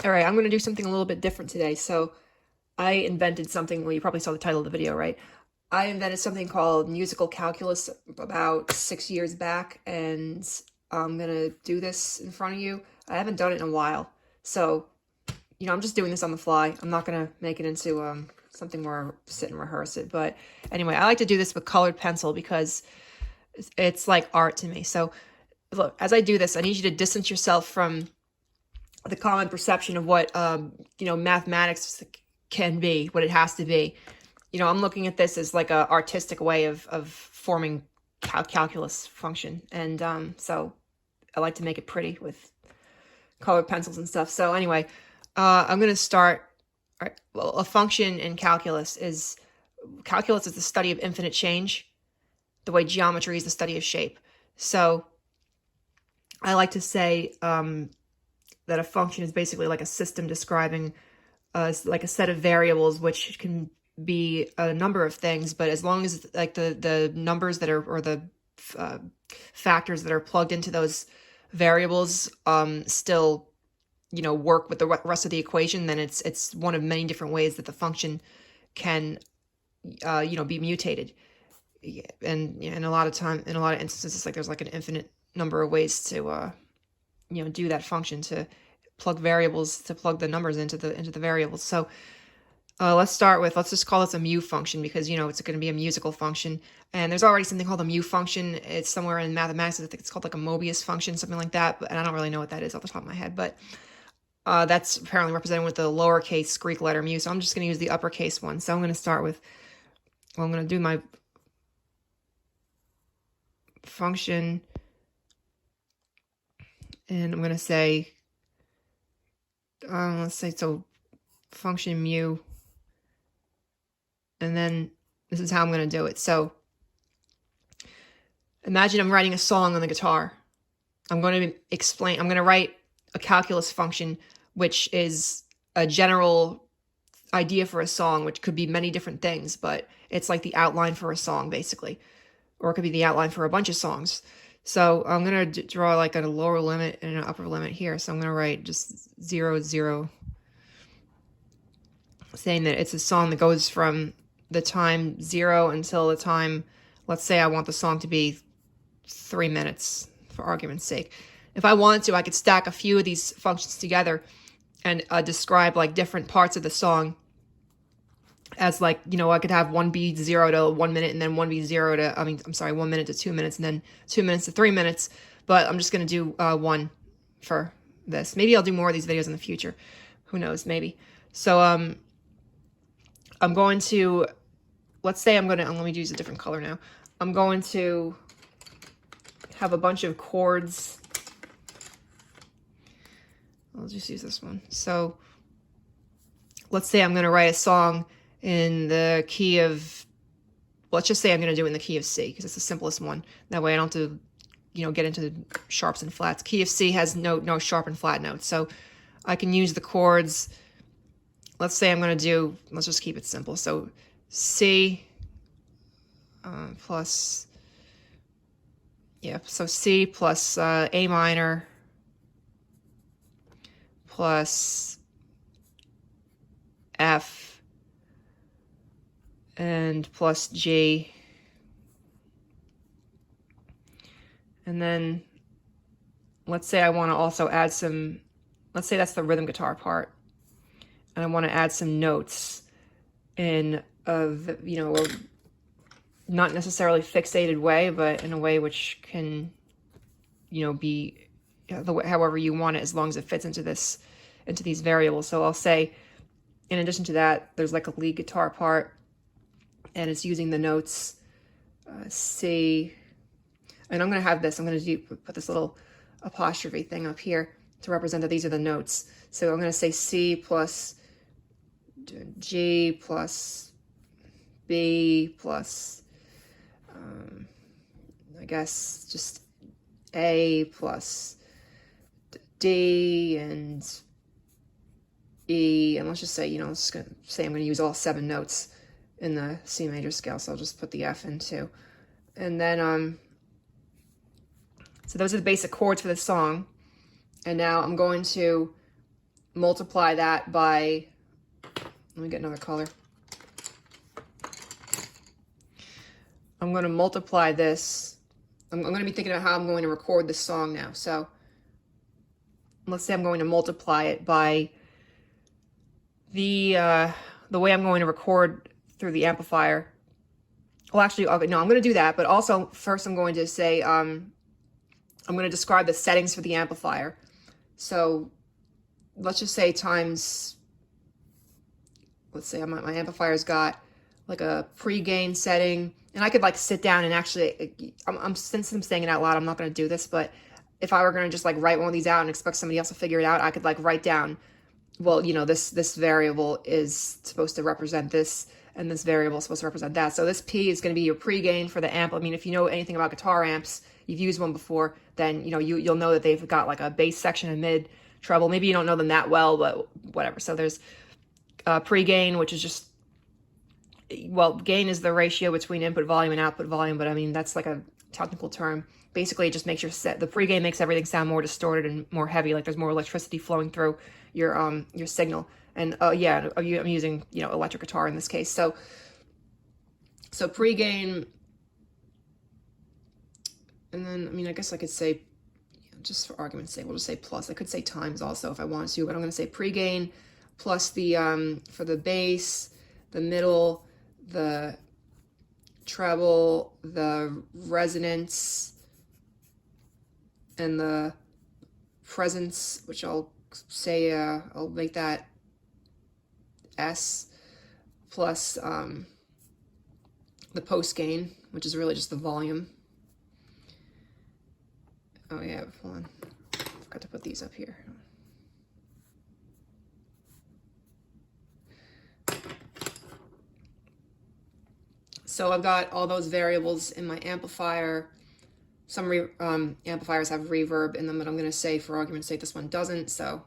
All right, I'm going to do something a little bit different today. So I invented something, well, you probably saw the title of the video, right? I invented something called musical calculus about 6 years back, and I'm going to do this in front of you. I haven't done it in a while. So, I'm just doing this on the fly. I'm not going to make it into something where I sit and rehearse it. But anyway, I like to do this with colored pencil because it's like art to me. So look, as I do this, I need you to distance yourself from the common perception of what mathematics can be, what it has to be. I'm looking at this as like a artistic way of forming calculus function, and so I like to make it pretty with colored pencils and stuff. So anyway, I'm going to start. All right, well, a function in calculus is the study of infinite change, the way geometry is the study of shape. So I like to say that a function is basically like a system describing like a set of variables, which can be a number of things, but as long as like the numbers that are, or the factors that are plugged into those variables still work with the rest of the equation, then it's one of many different ways that the function can be mutated. And in a lot of instances, it's like there's like an infinite number of ways to do that function, to plug the numbers into the variables. So let's just call this a mu function, because it's going to be a musical function, and there's already something called a mu function. It's somewhere in mathematics. I think it's called like a Mobius function, something like that, and I don't really know what that is off the top of my head, but that's apparently represented with the lowercase Greek letter mu, so I'm just going to use the uppercase one. So I'm going to start with, I'm going to do my function, and I'm going to say, let's say, so function mu, and then this is how I'm going to do it. So imagine I'm writing a song on the guitar. I'm going to write a calculus function, which is a general idea for a song, which could be many different things, but it's like the outline for a song, basically. Or it could be the outline for a bunch of songs. So I'm going to draw like a lower limit and an upper limit here. So I'm going to write just 0, 0, saying that it's a song that goes from the time 0 until the time, let's say I want the song to be 3 minutes, for argument's sake. If I wanted to, I could stack a few of these functions together and describe like different parts of the song as like, I could have one be 0 to 1 minute, and then one be 1 minute to 2 minutes, and then 2 minutes to 3 minutes. But I'm just going to do one for this. Maybe I'll do more of these videos in the future. Who knows, maybe. So I'm going to, let's say let me use a different color now. I'm going to have a bunch of chords. I'll just use this one. So let's say I'm going to write a song in the key of, let's just say I'm going to do it in the key of C, because it's the simplest one. That way I don't have to, get into sharps and flats. Key of C has no sharp and flat notes. So I can use the chords. Let's say I'm going to do, let's just keep it simple. So C plus, so C plus A minor plus F and plus G. And then let's say I want to also add some, let's say that's the rhythm guitar part, and I want to add some notes in a not necessarily fixated way, but in a way which can, be however you want it, as long as it fits into these variables. So I'll say, in addition to that, there's like a lead guitar part, and it's using the notes C, and I'm going to have this, I'm going to put this little apostrophe thing up here to represent that these are the notes. So I'm going to say C plus G plus B plus, I guess, just A plus D and E, and let's just say, I'm going to use all 7 notes in the C major scale, so I'll just put the F in too. And then, so those are the basic chords for the song. And now I'm going to, multiply that by, let me get another color. I'm going to multiply this. I'm going to be thinking about how I'm going to record this song now. So let's say I'm going to multiply it by the way I'm going to record through the amplifier. Well, actually, okay, no, I'm going to do that. But also, first I'm going to say, I'm going to describe the settings for the amplifier. So let's just say times, let's say my amplifier's got like a pre-gain setting. And I could like sit down and actually, since I'm saying it out loud, I'm not going to do this, but if I were going to just like write one of these out and expect somebody else to figure it out, I could like write down, well, you know, this variable is supposed to represent this, and this variable is supposed to represent that. So this P is going to be your pre-gain for the amp. I mean, if you know anything about guitar amps, you've used one before, then, you know, you'll know that they've got like a bass section and mid, treble. Maybe you don't know them that well, but whatever. So there's pre-gain, which is just, well, gain is the ratio between input volume and output volume, but I mean, that's like a technical term. Basically, it just makes the pre-gain makes everything sound more distorted and more heavy, like there's more electricity flowing through your signal. And yeah, I'm using, you know, electric guitar in this case. So pre-gain, and then, I mean, I guess I could say, just for argument's sake, we'll just say plus. I could say times also if I wanted to, but I'm going to say pre-gain plus the, for the bass, the middle, the treble, the resonance, and the presence, which I'll say, I'll make that S, plus the post gain, which is really just the volume. Oh yeah, hold on. Forgot to put these up here. So I've got all those variables in my amplifier. Some amplifiers have reverb in them, but I'm going to say, for argument's sake, this one doesn't. So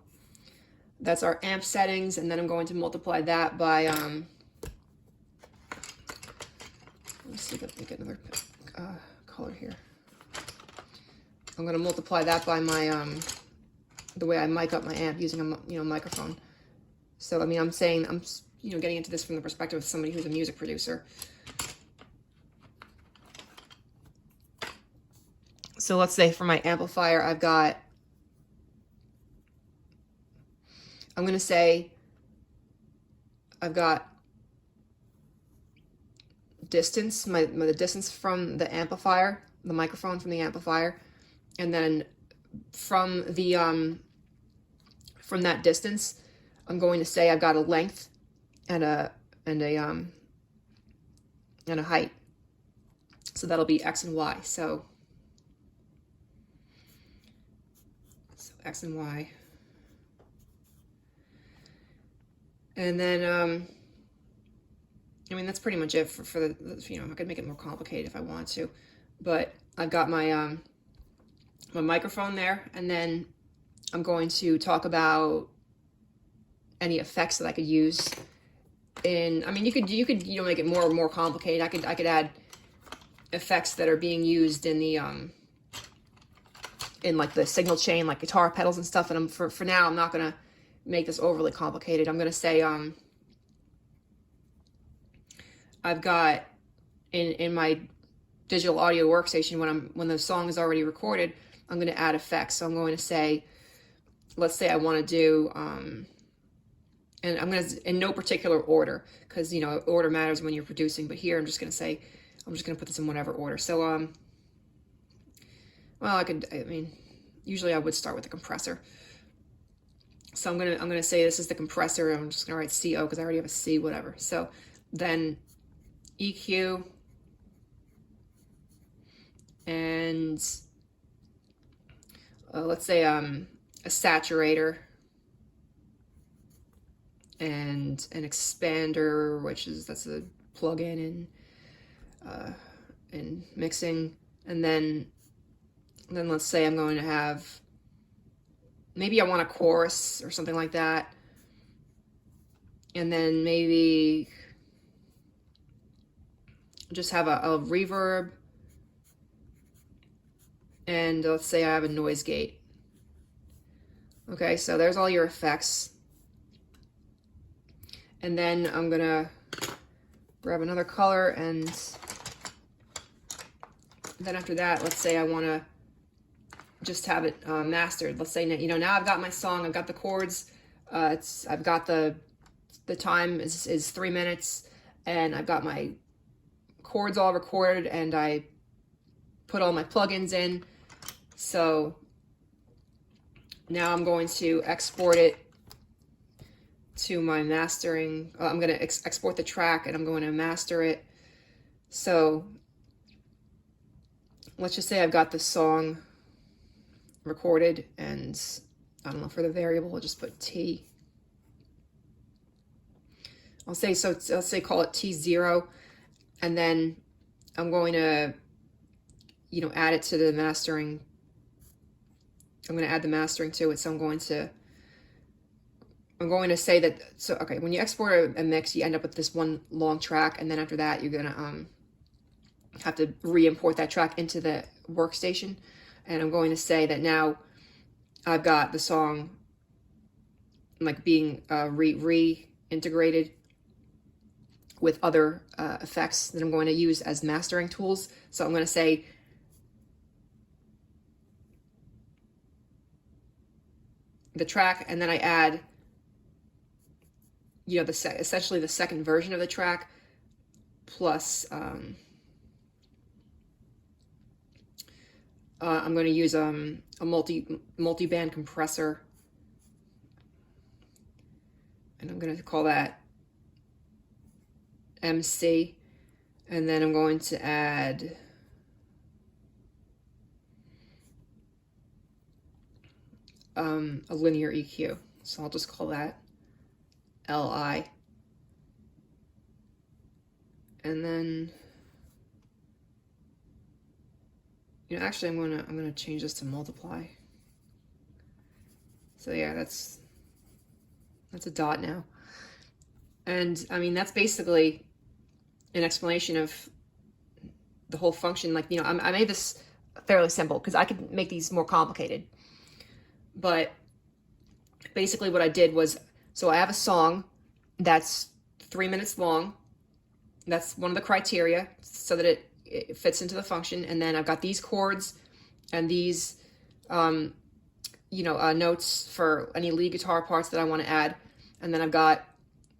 that's our amp settings, and then I'm going to multiply that by, let's see if I can get another color here. I'm going to multiply that by my, the way I mic up my amp using a microphone. So, I mean, I'm saying, I'm, you know, getting into this from the perspective of somebody who's a music producer. So let's say for my amplifier, I'm going to say I've got distance, the distance from the amplifier, the microphone from the amplifier, and then from the from that distance, I'm going to say I've got a length and a height. So that'll be X and Y. So X and Y. And then, I mean, that's pretty much it for the, you know, I could make it more complicated if I want to, but I've got my, my microphone there, and then I'm going to talk about any effects that I could use in, I mean, you could, you know, make it more and more complicated. I could add effects that are being used in the, in like the signal chain, like guitar pedals and stuff. And for now, I'm not going to make this overly complicated. I'm going to say, I've got in my digital audio workstation, when the song is already recorded, I'm going to add effects. So I'm going to say, let's say I want to do, and I'm going to, in no particular order, because, you know, order matters when you're producing, but here I'm just going to say, I'm just going to put this in whatever order. So, well, I mean, usually I would start with the compressor. So I'm gonna say this is the compressor. I'm just gonna write CO because I already have a C, whatever. So then EQ, and let's say a saturator, and an expander, that's a plug-in in mixing, and then let's say I'm going to have, maybe I want a chorus or something like that. And then maybe just have a reverb. And let's say I have a noise gate. Okay, so there's all your effects. And then I'm gonna grab another color, and then after that, let's say I wanna just have it mastered. Let's say, you know, now I've got my song, I've got the chords, I've got the time is 3 minutes, and I've got my chords all recorded, and I put all my plugins in. So now I'm going to export it to my mastering. I'm going to export the track, and I'm going to master it. So let's just say I've got the song recorded, and I don't know, for the variable, I'll just put T. I'll say, so let's say call it T0, and then I'm going to, you know, add it to the mastering. I'm going to add the mastering to it. So I'm going to say that, so, okay, when you export a mix, you end up with this one long track, and then after that, you're going to have to re-import that track into the workstation. And I'm going to say that now I've got the song like being reintegrated with other effects that I'm going to use as mastering tools. So I'm going to say the track, and then I add, you know, essentially the second version of the track, plus I'm going to use a multi-band compressor, and I'm going to call that MC, and then I'm going to add a linear EQ. So I'll just call that LI. And then, you know, actually I'm gonna change this to multiply. So yeah, that's a dot now. And I mean, that's basically an explanation of the whole function. Like, you know, I made this fairly simple because I could make these more complicated. But basically what I did was, so I have a song that's 3 minutes long. That's one of the criteria, so that it fits into the function. And then I've got these chords and these, you know, notes for any lead guitar parts that I want to add. And then I've got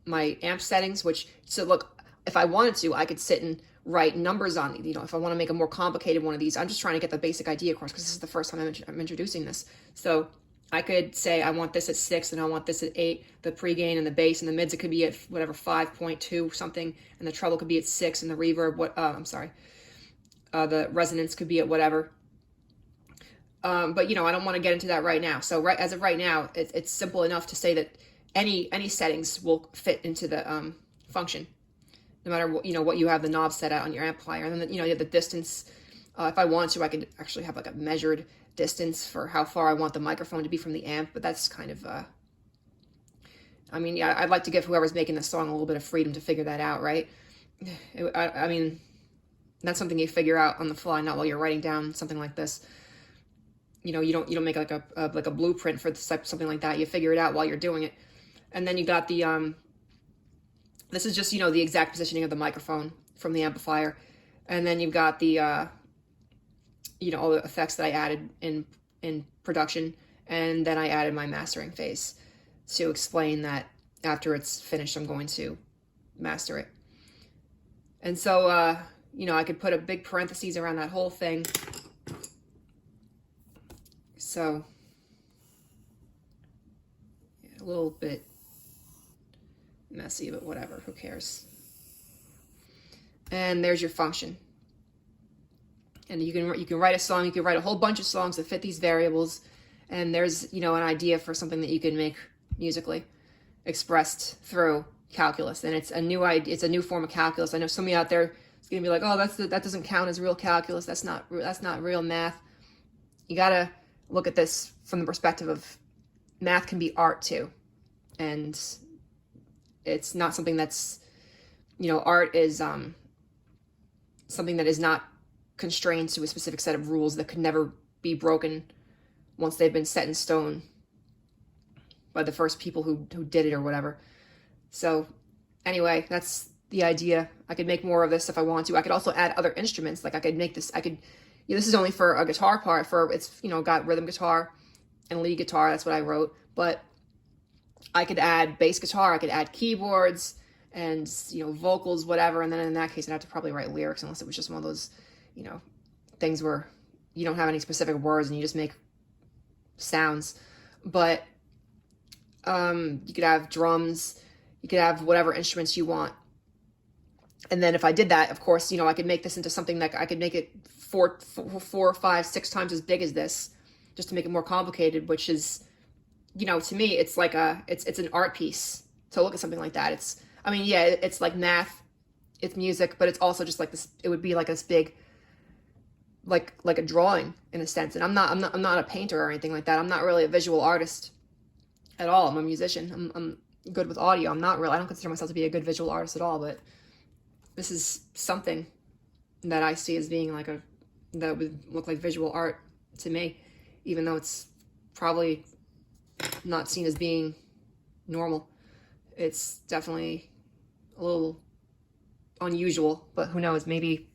my amp settings, which, so look, if I wanted to, I could sit and write numbers on these. You know, if I want to make a more complicated one of these, I'm just trying to get the basic idea across, because this is the first time I'm introducing this. So I could say I want this at 6 and I want this at 8, the pre-gain and the bass, and the mids, it could be at whatever, 5.2 something, and the treble could be at 6, and the reverb, the resonance could be at whatever. But, you know, I don't want to get into that right now. So as of right now, it's simple enough to say that any settings will fit into the function, no matter what, you know, what you have the knob set at on your amplifier. And then, you know, you have the distance. If I want to, I could actually have like a measured distance for how far I want the microphone to be from the amp, but that's kind of, I mean, yeah, I'd like to give whoever's making the song a little bit of freedom to figure that out, right? I mean, that's something you figure out on the fly, not while you're writing down something like this. You know, you don't make like a blueprint for something like that. You figure it out while you're doing it. And then you got the, this is just, you know, the exact positioning of the microphone from the amplifier. And then you've got the, you know, all the effects that I added in production. And then I added my mastering phase to explain that after it's finished, I'm going to master it. And so, you know, I could put a big parentheses around that whole thing. So, yeah, a little bit messy, but whatever, who cares? And there's your function. And you can write a song, you can write a whole bunch of songs that fit these variables, and there's, you know, an idea for something that you can make musically expressed through calculus. And it's a new form of calculus. I know somebody out there is gonna be like, oh, that doesn't count as real calculus. That's not real math. You gotta look at this from the perspective of math can be art too, and it's not something that's, you know, art is something that is not constrained to a specific set of rules that could never be broken once they've been set in stone by the first people who did it or whatever. So anyway, that's the idea. I could make more of this if I want to. I could also add other instruments. Like I could make this, this is only for a guitar part, it's, got rhythm guitar and lead guitar. That's what I wrote. But I could add bass guitar, I could add keyboards and, vocals, whatever. And then in that case, I'd have to probably write lyrics, unless it was just one of those, things where you don't have any specific words and you just make sounds. But you could have drums, you could have whatever instruments you want. And then if I did that, of course, I could make this into something that I could make it four, 5, 6 times as big as this, just to make it more complicated, which is, to me, it's like it's an art piece to look at something like that. It's like math, it's music, but it's also just like this, it would be like this big, like a drawing in a sense. And I'm not a painter or anything like that. I'm not really a visual artist at all. I'm a musician. I'm good with audio. I don't consider myself to be a good visual artist at all, but this is something that I see as being that would look like visual art to me, even though it's probably not seen as being normal. It's definitely a little unusual, but who knows, maybe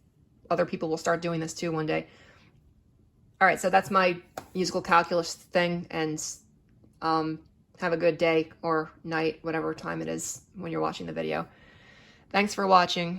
other people will start doing this too one day. All right, so that's my musical calculus thing, and have a good day or night, whatever time it is when you're watching the video. Thanks for watching.